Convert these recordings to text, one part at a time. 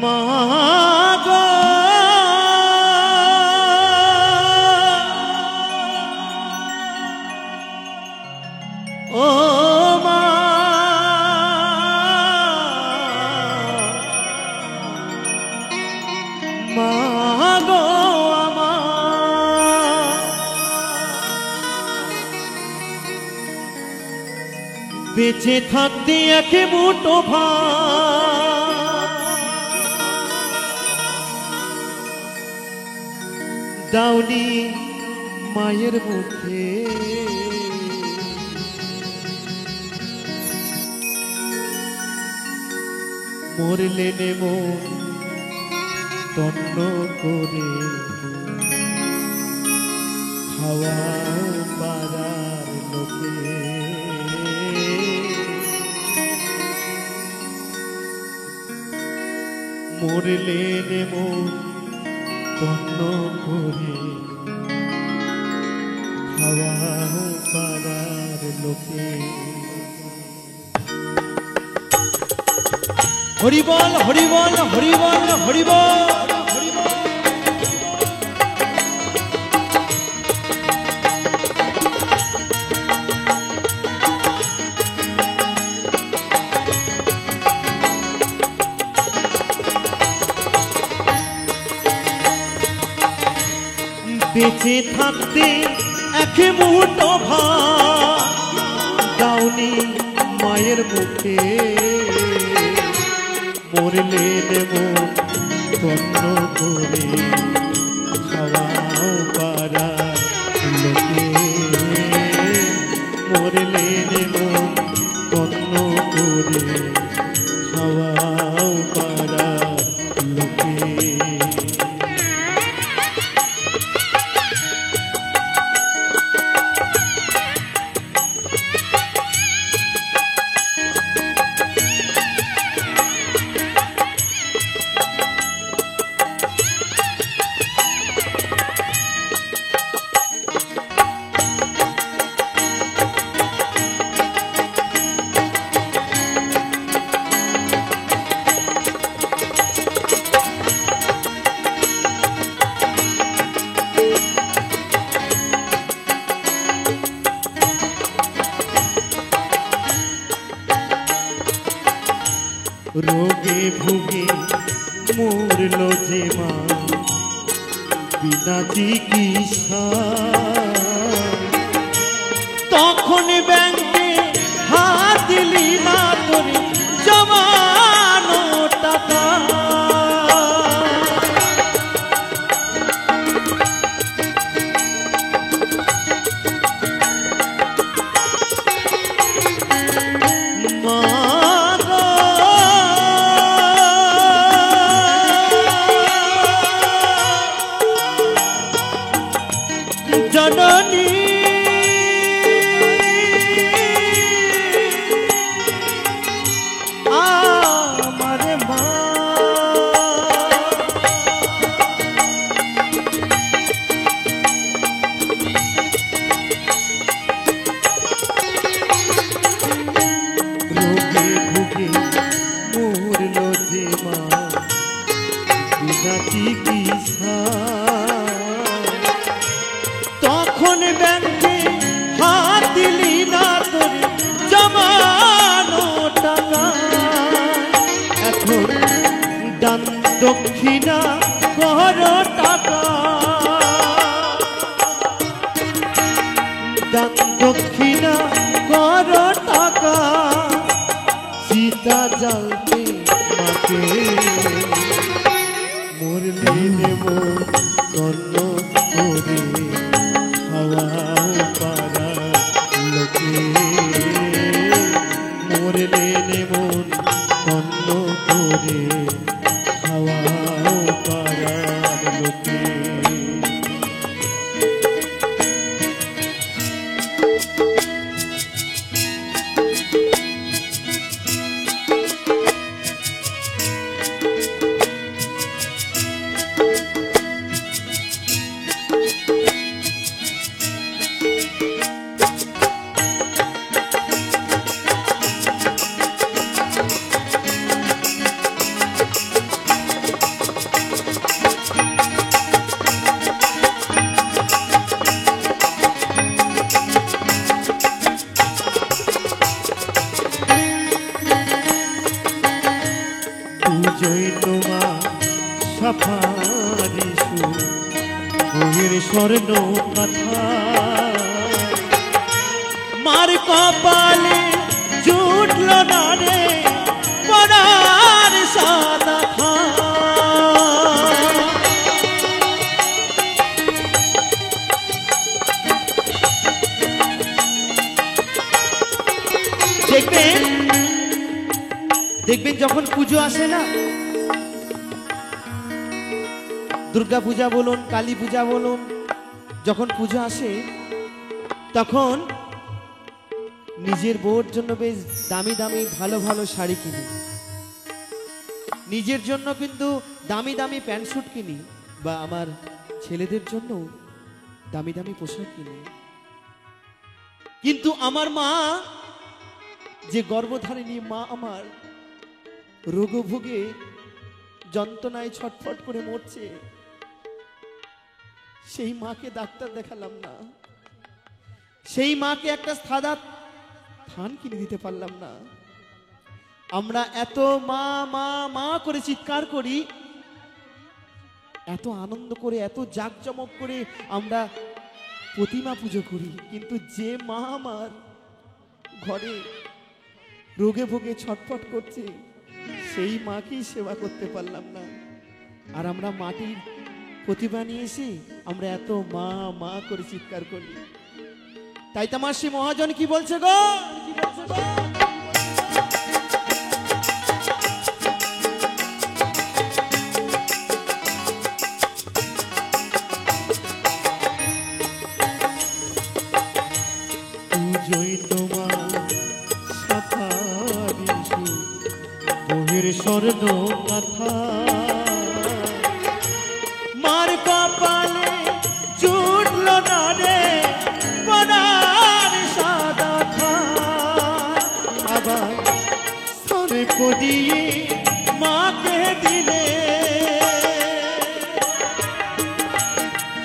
মা গো ও মা মা গো আমার বেঁচে থাকতে এক মুঠো ভাত দাওনি মায়ের মুখে মরলে নেব তন্ন করে খাওয়া পাড়ার লোকে মরলে নেব তন্ন করে খাওয়া পাড়ার লোকে হরিবল হরিবল হরিবল হরিবল বেঁচে থাকতে এক মুঠো ভাত দাওনি মায়ের মুখে মরলে দেব তন্ন করে খাওয়াও পাড়া লোকে মরলে দেব তন্ন করে খাওয়াও পাড়া লোকে রোগে ভুগে মরল যে মা বিনা চিকিৎসা তখন ব্যাংকে হাত দিলি না তোর জমানো টাকা জননী আমার মা রোগে ভুগে মরল যে মা বিনা চিকিৎসা তখন ব্যাংকে হাত দিলি না তোর জমানো টাকা এখন দান দক্ষিণা কর টাকা দান দক্ষিণা কর টাকা সীতা জ্বালতে মাকে মরলে নেব তন্ন করে খাওয়াও পাড়া লোকে মরলে নেব তন্ন করে খাওয়াও পাড়ার লোকে পুজোই তোমার সাফারি সুর বহির স্বর্ণ কথা মার কপালে জুটল না রে পরার সাদা খা দেখবেন দেখবেন যখন পুজো আসে না, দুর্গা পূজা বলুন কালী পূজা বলুন, যখন পুজো আসে তখন নিজের বউর জন্য বেশ দামি দামি ভালো ভালো শাড়ি কিনি, নিজের জন্য কিন্তু দামি দামি প্যান্ট স্যুট কিনি, বা আমার ছেলেদের জন্য দামি দামি পোশাক কিনি। কিন্তু আমার মা যে গর্ভধারিণী মা আমার রোগভোগে যন্ত্রণায় ছটফট করে মরছে, সেই মাকে ডাক্তার দেখালাম না, সেই মাকে একটা সাদা থান কিনে দিতে পারলাম না। আমরা এত মা মা মা করে চিৎকার করি, এত আনন্দ করে এত জাঁকজমক করে আমরা প্রতিমা পুজো করি, কিন্তু যে মা আমার ঘরে রোগে ভোগে ছটফট করছে সেই মাকেই সেবা করতে পারলাম না। আর আমরা মাটির প্রতিমা নিয়ে এসে আমরা এত মা মা করে চিৎকার করি। তাই তোমার শ্রী মহাজন কি বলছে গো, কি বলছে গো? পুজোই তোমার সাফারি সুর বহির স্বর্ণ কথা মার কপালে জুটল না রে পরার সাদা খা আবার সরে পড়িয়ে মাকে দিলে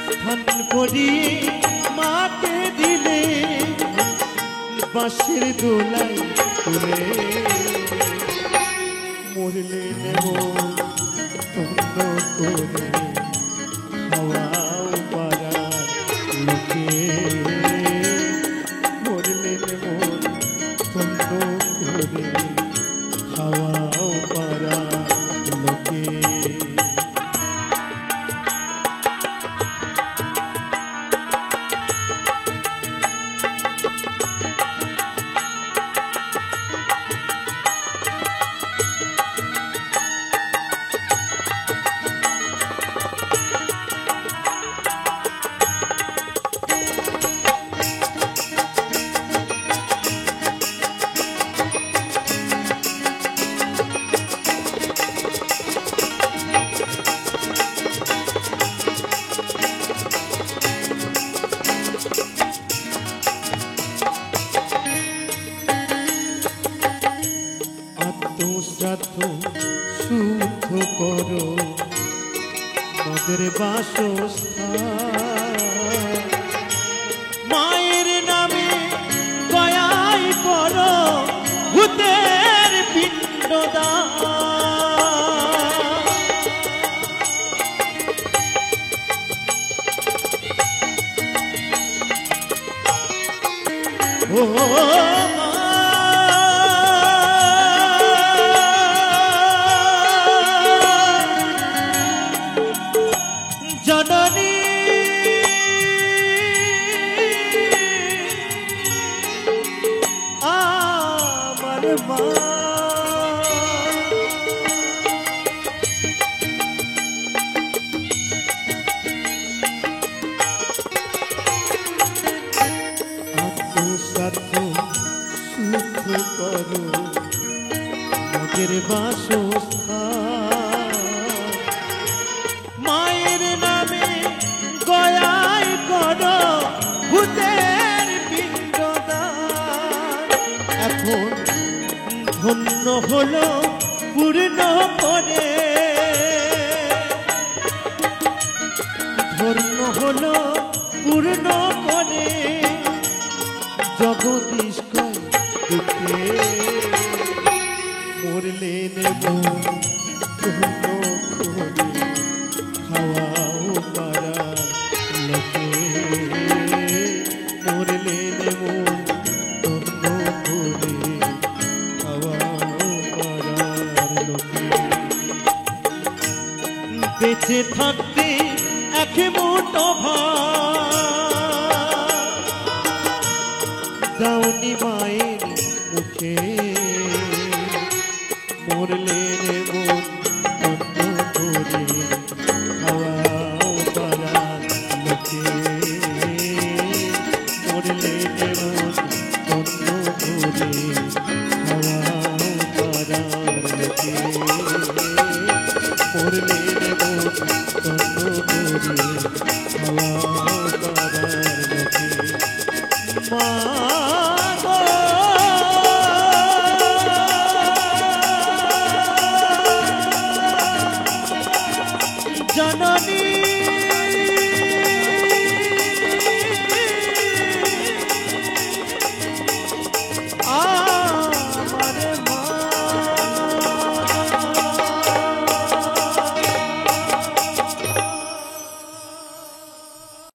স্থান পড়িয়ে মাকে দিলে বাঁশের দোলাই তুলে মরলে নেব তন্ন করে খাওয়াও পাড়ার লোকে, মরলে নেব তন্ন করে খাওয়াও পাড়ার লোকে। আত্মশ্রাদ্ধ শুদ্ধ করো মোদের বাসস্থান, মায়ের নামে দয়াই করো ভূতের পিণ্ডদান। ও জননী আমার মা, আত্মশ্রাদ্ধ শুদ্ধ করো মোদের বাসস্থান, মায়ের নামে গয়াই করো ভূতের পিণ্ডদান। এখন ধন্য হলো পূর্ণ করে, ধন্য হলো পূর্ণ করে জগদীশ দুঃখে, মরলে নেব ধন্য করে খাওয়াও পাড়ার লোকে মরলে মন ধন্য করে খাওয়াও পাড়ার লোকে বেঁচে থাকতে এক মুঠো ভাত দাওনি মায়ের মুখে মরলে মন ধন্য করে খাওয়াও পাড়ার লোকে মরলে মন ধন্য করে খাওয়াও পাড়ার লোকে মরলে মন ধন্য করে খাওয়াও পাড়ার লোকে মা জননী